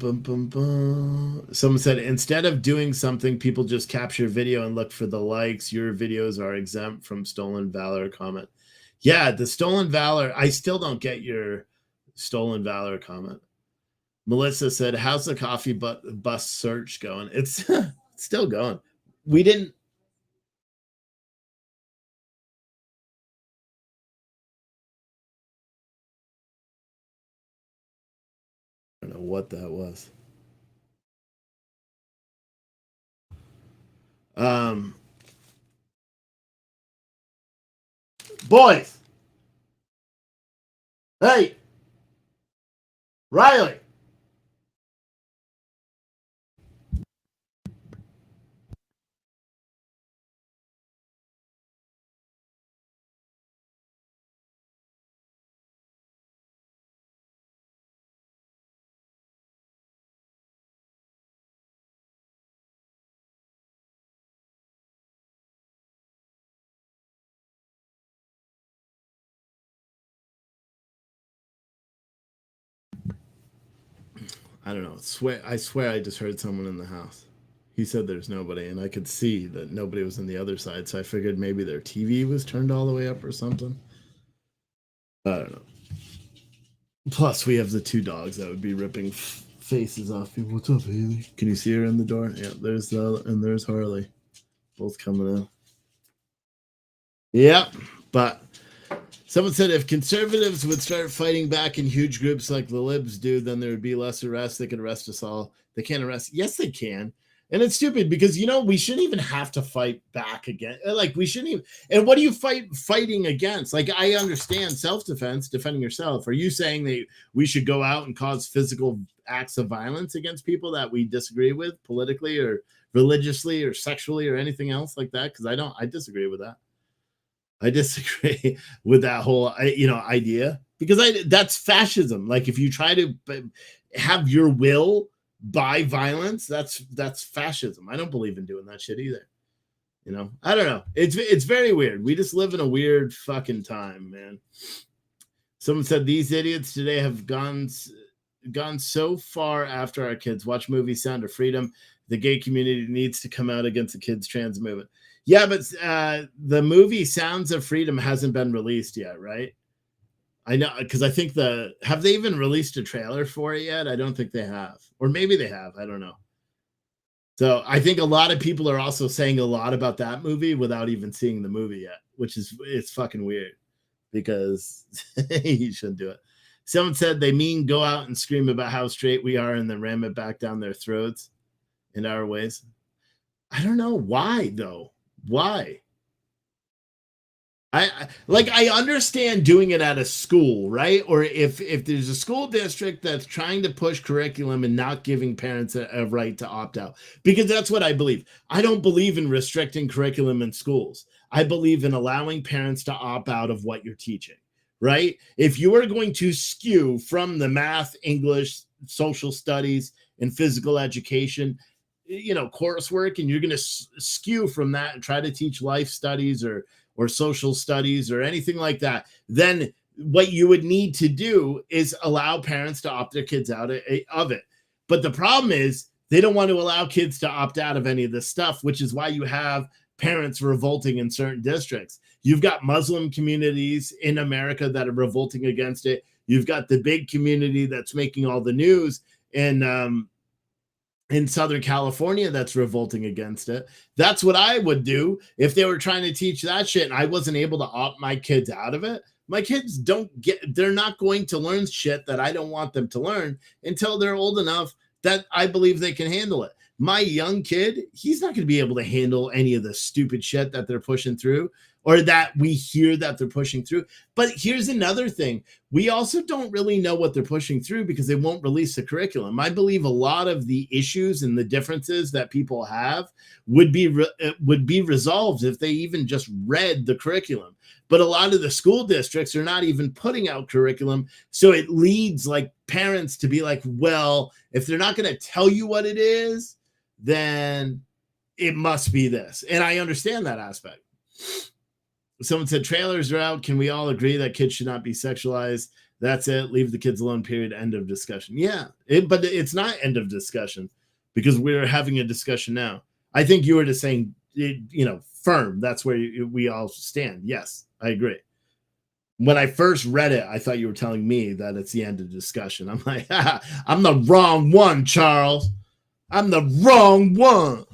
said, instead of doing something, people just capture video and look for the likes. Your videos are exempt from stolen valor comment. Yeah, the stolen valor. I still don't get your stolen valor comment. Melissa said, "How's the coffee bus search going?" It's still going. We didn't. I don't know what that was. Um, boys, hey, Riley. I don't know. I swear I just heard someone in the house. He said there's nobody, and I could see that nobody was on the other side, so I figured maybe their TV was turned all the way up or something. I don't know. Plus, we have the two dogs that would be ripping faces off people. What's up, Haley? Can you see her in the door? Yeah, there's Harley, both coming in. Yep, but someone said if conservatives would start fighting back in huge groups like the libs do, then there would be less arrests. They could arrest us all. They can't arrest. Yes, they can. And it's stupid because we shouldn't even have to fight back again. Like we shouldn't even. And what are you fighting against? Like I understand self-defense, defending yourself. Are you saying that we should go out and cause physical acts of violence against people that we disagree with politically or religiously or sexually or anything else like that? Because I disagree with that. I disagree with that whole idea because that's fascism. Like if you try to have your will by violence, that's fascism. I don't believe in doing that shit either. I don't know. It's very weird. We just live in a weird fucking time, man. Someone said these idiots today have gone so far after our kids. Watch movie Sound of Freedom. The gay community needs to come out against the kids trans movement. Yeah, but the movie Sounds of Freedom hasn't been released yet, right? I know, because I think have they even released a trailer for it yet? I don't think they have. Or maybe they have. I don't know. So I think a lot of people are also saying a lot about that movie without even seeing the movie yet, which it's fucking weird because you shouldn't do it. Someone said they mean go out and scream about how straight we are and then ram it back down their throats in our ways. I don't know why though. Why? I understand doing it at a school, right? Or if there's a school district that's trying to push curriculum and not giving parents a right to opt out, because that's what I believe. I don't believe in restricting curriculum in schools. I believe in allowing parents to opt out of what you're teaching, right? If you are going to skew from the math, English, social studies, and physical education, coursework, and you're going to skew from that and try to teach life studies or social studies or anything like that, then what you would need to do is allow parents to opt their kids out of it. But the problem is they don't want to allow kids to opt out of any of this stuff, which is why you have parents revolting in certain districts. You've got Muslim communities in America that are revolting against it. You've got the big community that's making all the news in Southern California that's revolting against it. That's what I would do if they were trying to teach that shit and I wasn't able to opt my kids out of it. My kids they're not going to learn shit that I don't want them to learn until they're old enough that I believe they can handle it. My young kid, he's not going to be able to handle any of the stupid shit that they're pushing through or that we hear that they're pushing through. But here's another thing. We also don't really know what they're pushing through because they won't release the curriculum. I believe a lot of the issues and the differences that people have would be resolved if they even just read the curriculum. But a lot of the school districts are not even putting out curriculum. So it leads like parents to be like, well, if they're not going to tell you what it is, then it must be this. And I understand that aspect. Someone said trailers are out. Can we all agree that kids should not be sexualized? That's it. Leave the kids alone, period. End of discussion. Yeah, but it's not end of discussion because we're having a discussion now. I think you were just saying, firm. That's where we all stand. Yes, I agree. When I first read it, I thought you were telling me that it's the end of the discussion. I'm like, I'm the wrong one, Charles. I'm the wrong one.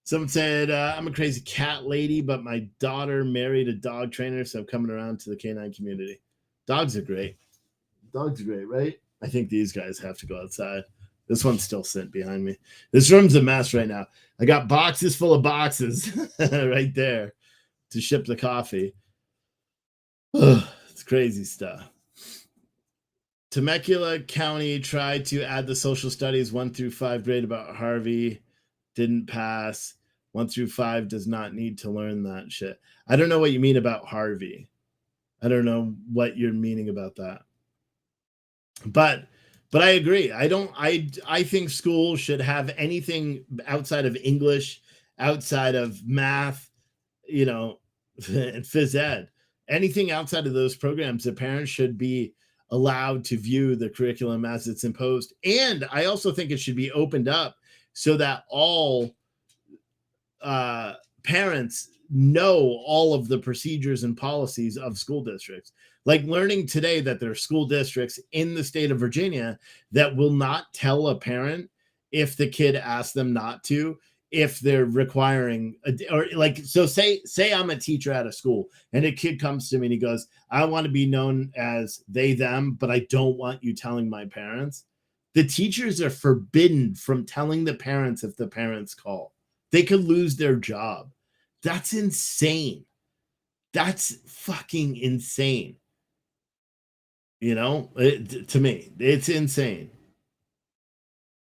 Someone said, I'm a crazy cat lady, but my daughter married a dog trainer, so I'm coming around to the canine community. Dogs are great. Dogs are great, right? I think these guys have to go outside. This one's still sitting behind me. This room's a mess right now. I got boxes full of boxes right there to ship the coffee. It's crazy stuff. Temecula County tried to add the social studies 1 through 5 grade about Harvey. Didn't pass. 1 through 5 does not need to learn that shit. I don't know what you mean about Harvey. I don't know what you're meaning about that. But I agree. I think school should have anything outside of English, outside of math, you know, and phys ed. Anything outside of those programs, the parents should be allowed to view the curriculum as it's imposed. And I also think it should be opened up so that all parents know all of the procedures and policies of school districts. Like learning today that there are school districts in the state of Virginia that will not tell a parent if the kid asks them not to, if they're requiring or like, so say I'm a teacher at a school and a kid comes to me and he goes, I want to be known as they them, but I don't want you telling my parents. The teachers are forbidden from telling the parents if the parents call. They could lose their job. That's insane. That's fucking insane. You know, to me, it's insane.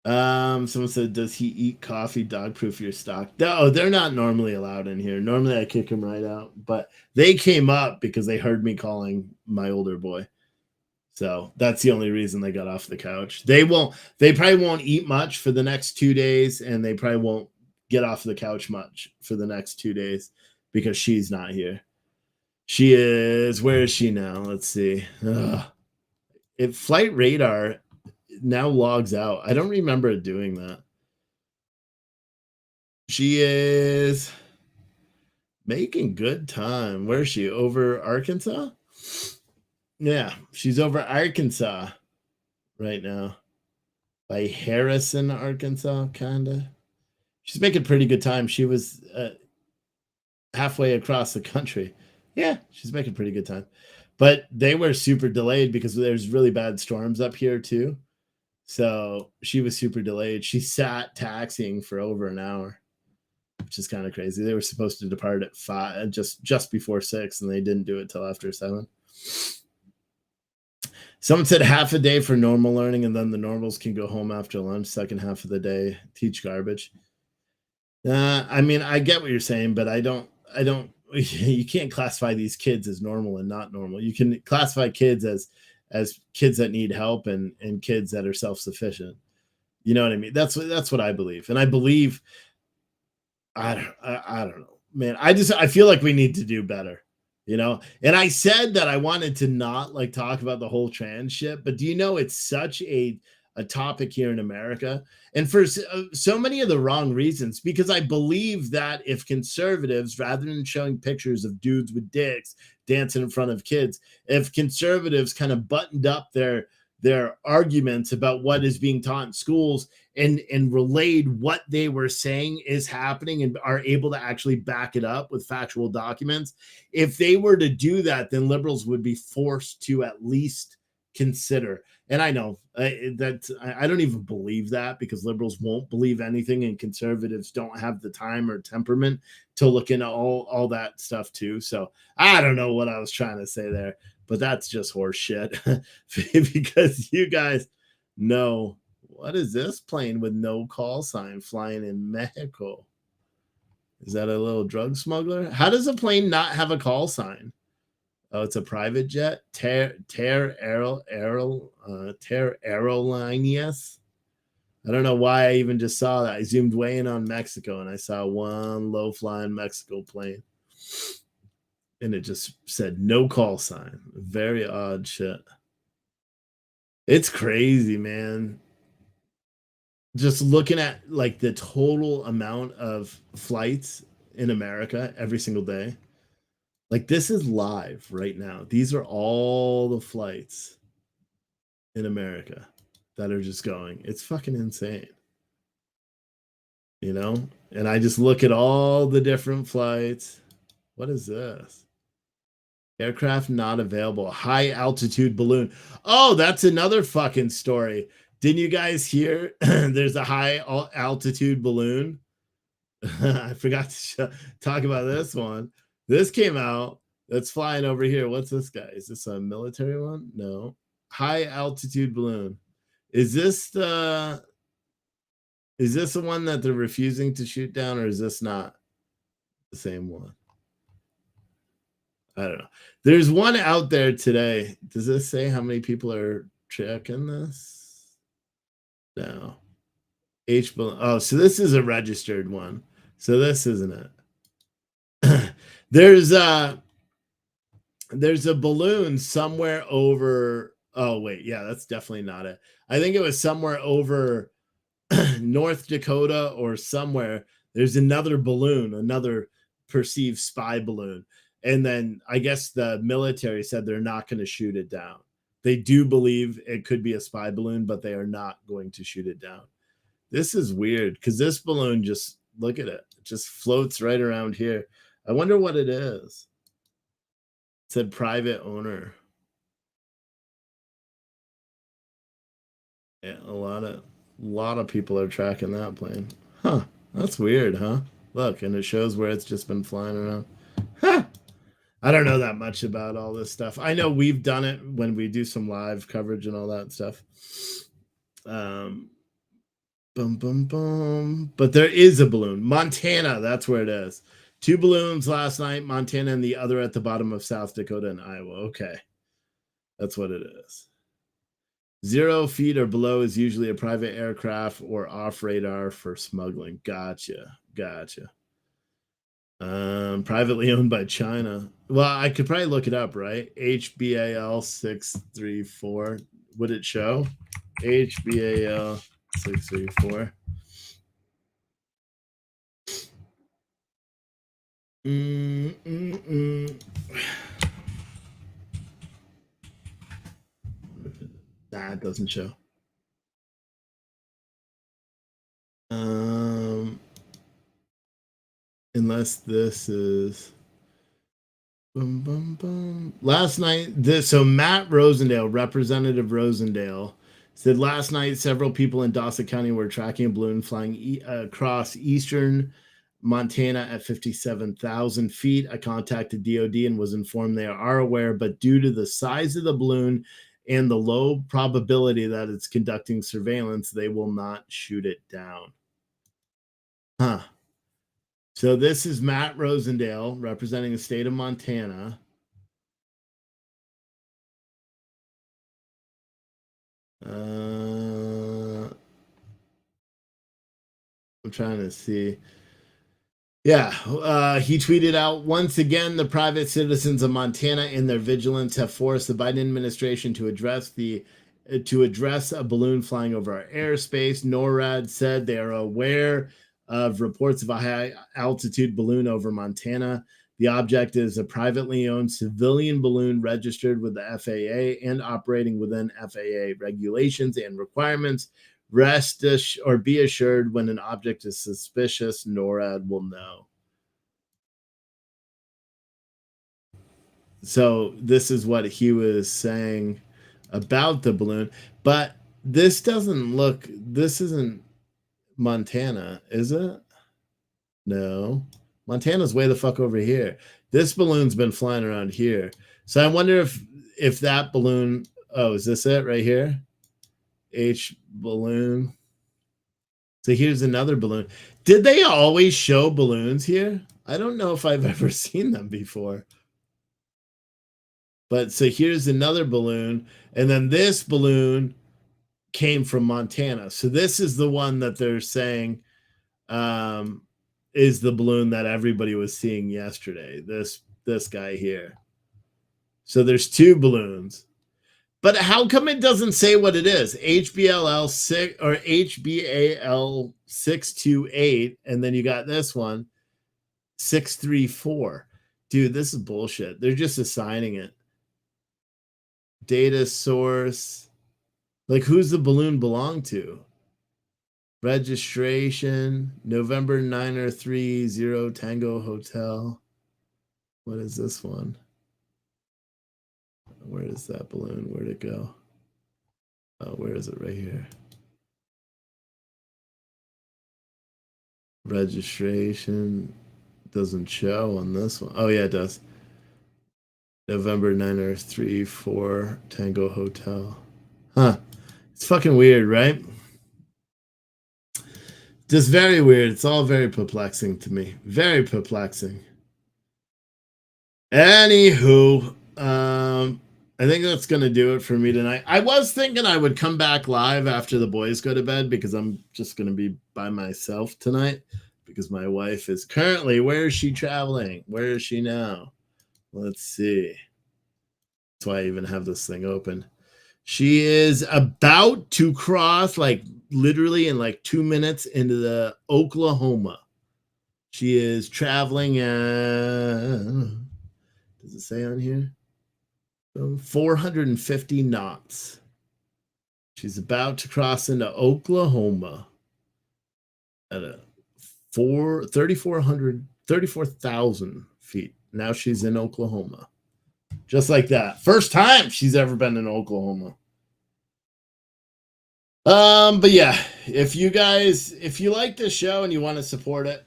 Someone said, does he eat coffee? Dog proof your stock. No, they're not normally allowed in here. Normally I kick him right out, but they came up because they heard me calling my older boy. So that's the only reason they got off the couch. They probably won't eat much for the next 2 days, and they probably won't get off the couch much for the next 2 days because she's not here. She is, where is she now? Let's see. If Flight Radar now logs out, I don't remember it doing that. She is making good time. Where is she? Over Arkansas? Yeah, she's over Arkansas right now. By Harrison, Arkansas, kinda. She's making pretty good time. She was halfway across the country. Yeah, she's making pretty good time. But they were super delayed because there's really bad storms up here too. So she was super delayed. She sat taxiing for over an hour, which is kind of crazy. They were supposed to depart at 5, just before 6, and they didn't do it till after 7. Someone said half a day for normal learning, and then the normals can go home after lunch. Second half of the day, teach garbage. I mean, I get what you're saying, but I don't. You can't classify these kids as normal and not normal. You can classify kids as kids that need help and kids that are self-sufficient. You know what I mean? That's what I believe, and I believe. I don't know, man. I feel like we need to do better. You know, and I said that I wanted to not like talk about the whole trans shit, but do you know it's such a topic here in America, and for so many of the wrong reasons, because I believe that if conservatives, rather than showing pictures of dudes with dicks dancing in front of kids, if conservatives kind of buttoned up their arguments about what is being taught in schools and relayed what they were saying is happening and are able to actually back it up with factual documents, if they were to do that, then liberals would be forced to at least consider. And I know that I don't even believe that, because liberals won't believe anything and conservatives don't have the time or temperament to look into all that stuff too. So I don't know what I was trying to say there, but that's just horse shit. Because you guys know, what is this plane with no call sign flying in Mexico? Is that a little drug smuggler? How does a plane not have a call sign? Oh, it's a private jet. Aerolíneas. I don't know why I even just saw that. I zoomed way in on Mexico and I saw one low flying Mexico plane. And it just said no call sign. Very odd shit. It's crazy, man. Just looking at like the total amount of flights in America every single day. Like this is live right now. These are all the flights in America that are just going. It's fucking insane. You know? And I just look at all the different flights. What is this? Aircraft not available. High altitude balloon. Oh, that's another fucking story. Didn't you guys hear? There's a high altitude balloon. I forgot to talk about this one. This came out. That's flying over here. What's this guy? Is this a military one? No. High altitude balloon. Is this the one that they're refusing to shoot down, or is this not the same one? I don't know. There's one out there today. Does this say how many people are checking this? No. H balloon. Oh, so this is a registered one. So this isn't it. There's a balloon somewhere over. Oh wait, yeah, that's definitely not it. I think it was somewhere over North Dakota or somewhere. There's another balloon, another perceived spy balloon. And then I guess the military said they're not going to shoot it down. They do believe it could be a spy balloon, but they are not going to shoot it down. This is weird because this balloon just, look at it. It just floats right around here. I wonder what it is. It said private owner. Yeah, a lot of people are tracking that plane. Huh. That's weird, huh? Look, and it shows where it's just been flying around. Huh. I don't know that much about all this stuff. I know we've done it when we do some live coverage and all that stuff. Boom, boom, boom. But there is a balloon. Montana, that's where it is. 2 balloons last night, Montana, and the other at the bottom of South Dakota and Iowa. Okay. That's what it is. 0 feet or below is usually a private aircraft or off radar for smuggling. Gotcha. Privately owned by China. Well, I could probably look it up, right? HBAL 634. Would it show? HBAL 634. Nah, it doesn't show. Unless this is boom, boom, boom. Last night, so Matt Rosendale, Representative Rosendale, said last night several people in Dawson County were tracking a balloon flying across eastern Montana at 57,000 feet. I contacted DOD and was informed they are aware, but due to the size of the balloon and the low probability that it's conducting surveillance, they will not shoot it down. Huh. So this is Matt Rosendale representing the state of Montana. I'm trying to see. Yeah, he tweeted out, once again, the private citizens of Montana and their vigilance have forced the Biden administration to address a balloon flying over our airspace. NORAD said they are aware of reports of a high altitude balloon over Montana. The object is a privately owned civilian balloon registered with the FAA and operating within FAA regulations and requirements. Rest or be assured, when an object is suspicious, NORAD will know. So this is what he was saying about the balloon. But this isn't Montana, is it? No. Montana's way the fuck over here. This balloon's been flying around here. So I wonder if that balloon, oh, is this it right here? H balloon. So here's another balloon. Did they always show balloons here? I don't know if I've ever seen them before. But so here's another balloon. And then this balloon came from Montana. So this is the one that they're saying is the balloon that everybody was seeing yesterday. This guy here. So there's 2 balloons. But how come it doesn't say what it is? HBLL 6 or HBAL 628, and then you got this one 634. Dude, this is bullshit. They're just assigning it. Data source. Like, who's the balloon belong to? Registration, November 930 Tango Hotel. What is this one? Where is that balloon? Where'd it go? Oh, where is it? Right here. Registration doesn't show on this one. Oh, yeah, it does. November 93034 Tango Hotel. Huh. It's fucking weird, right? Just very weird. It's all very perplexing to me. Very perplexing. Anywho, I think that's going to do it for me tonight. I was thinking I would come back live after the boys go to bed because I'm just going to be by myself tonight because my wife is currently, where is she traveling? Where is she now? Let's see. That's why I even have this thing open. She is about to cross, like literally in like 2 minutes, into the Oklahoma. She is traveling does it say on here? 450 knots. She's about to cross into Oklahoma at a 34,000 feet. Now she's in Oklahoma. Just like that. First time she's ever been in Oklahoma. But yeah, if you like this show and you want to support it,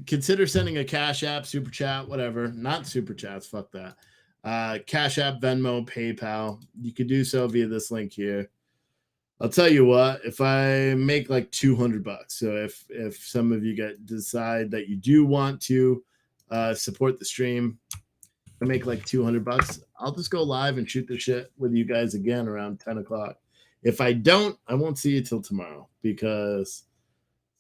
consider sending a Cash App, Super Chat, whatever. Not Super Chats, fuck that. Cash App, Venmo, PayPal. You could do so via this link here. I'll tell you what, if I make like $200, so if some of you decide that you do want to support the stream, I make like $200, I'll just go live and shoot the shit with you guys again around 10 o'clock. If I don't, I won't see you till tomorrow because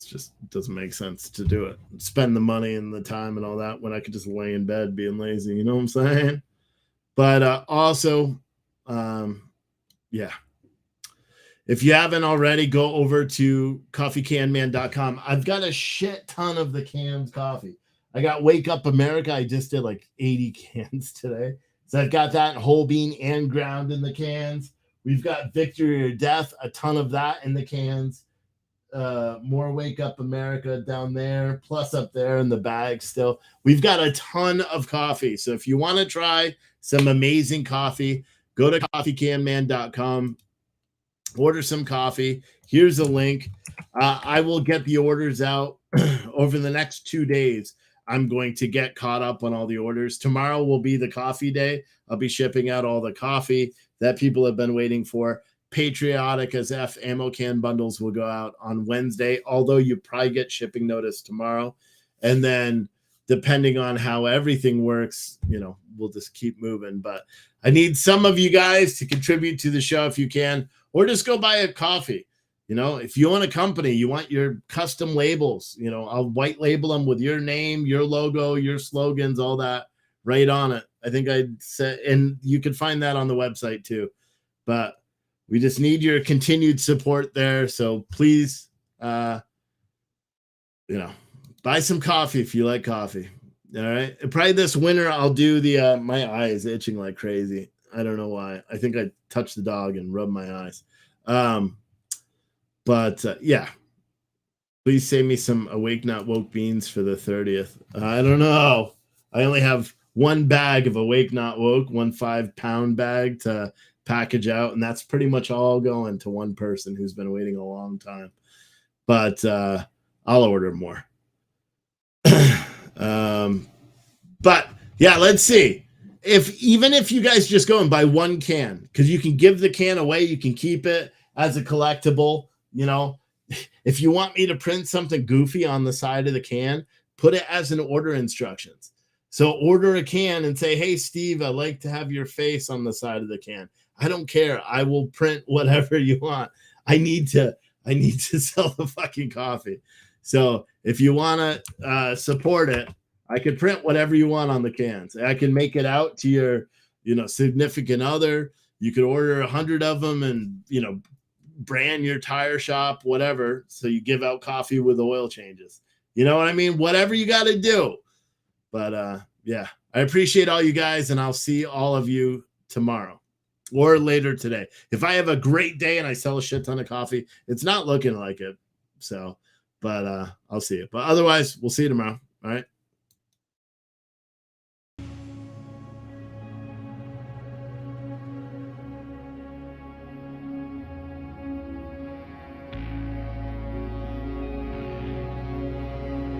it just doesn't make sense to do it. Spend the money and the time and all that when I could just lay in bed being lazy. You know what I'm saying? But also, yeah. If you haven't already, go over to coffeecanman.com. I've got a shit ton of the canned coffee. I got Wake Up America. I just did like 80 cans today. So I've got that whole bean and ground in the cans. We've got Victory or Death, a ton of that in the cans. More Wake Up America down there, plus up there in the bag still. We've got a ton of coffee. So if you want to try some amazing coffee, go to coffeecanman.com, order some coffee. Here's a link. I will get the orders out over the next 2 days. I'm going to get caught up on all the orders. Tomorrow will be the coffee day. I'll be shipping out all the coffee that people have been waiting for. Patriotic as F ammo can bundles will go out on Wednesday, although you probably get shipping notice tomorrow. And then depending on how everything works, we'll just keep moving. But I need some of you guys to contribute to the show if you can, or just go buy a coffee. If you own a company, you want your custom labels, I'll white label them with your name, your logo, your slogans, all that right on it. I think I'd say, and you can find that on the website too. But we just need your continued support there. So please, buy some coffee if you like coffee. All right. Probably this winter, I'll do my eye is itching like crazy. I don't know why. I think I touched the dog and rubbed my eyes. But yeah, please save me some Awake Not Woke beans for the 30th. I don't know. I only have one bag of Awake Not Woke, 1 5-pound bag to package out, and that's pretty much all going to one person who's been waiting a long time. But I'll order more. But yeah, let's see. Even if you guys just go and buy one can, because you can give the can away, you can keep it as a collectible. If you want me to print something goofy on the side of the can, put it as an order instructions. So order a can and say, hey, Steve, I'd like to have your face on the side of the can. I don't care. I will print whatever you want. I need to sell the fucking coffee. So if you want to support it, I could print whatever you want on the cans. I can make it out to your, significant other. You could order 100 of them and, brand your tire shop, whatever. So you give out coffee with oil changes. You know what I mean? Whatever you got to do. But Yeah. I appreciate all you guys, and I'll see all of you tomorrow or later today. If I have a great day and I sell a shit ton of coffee, it's not looking like it. So, but I'll see you. But otherwise, we'll see you tomorrow. All right.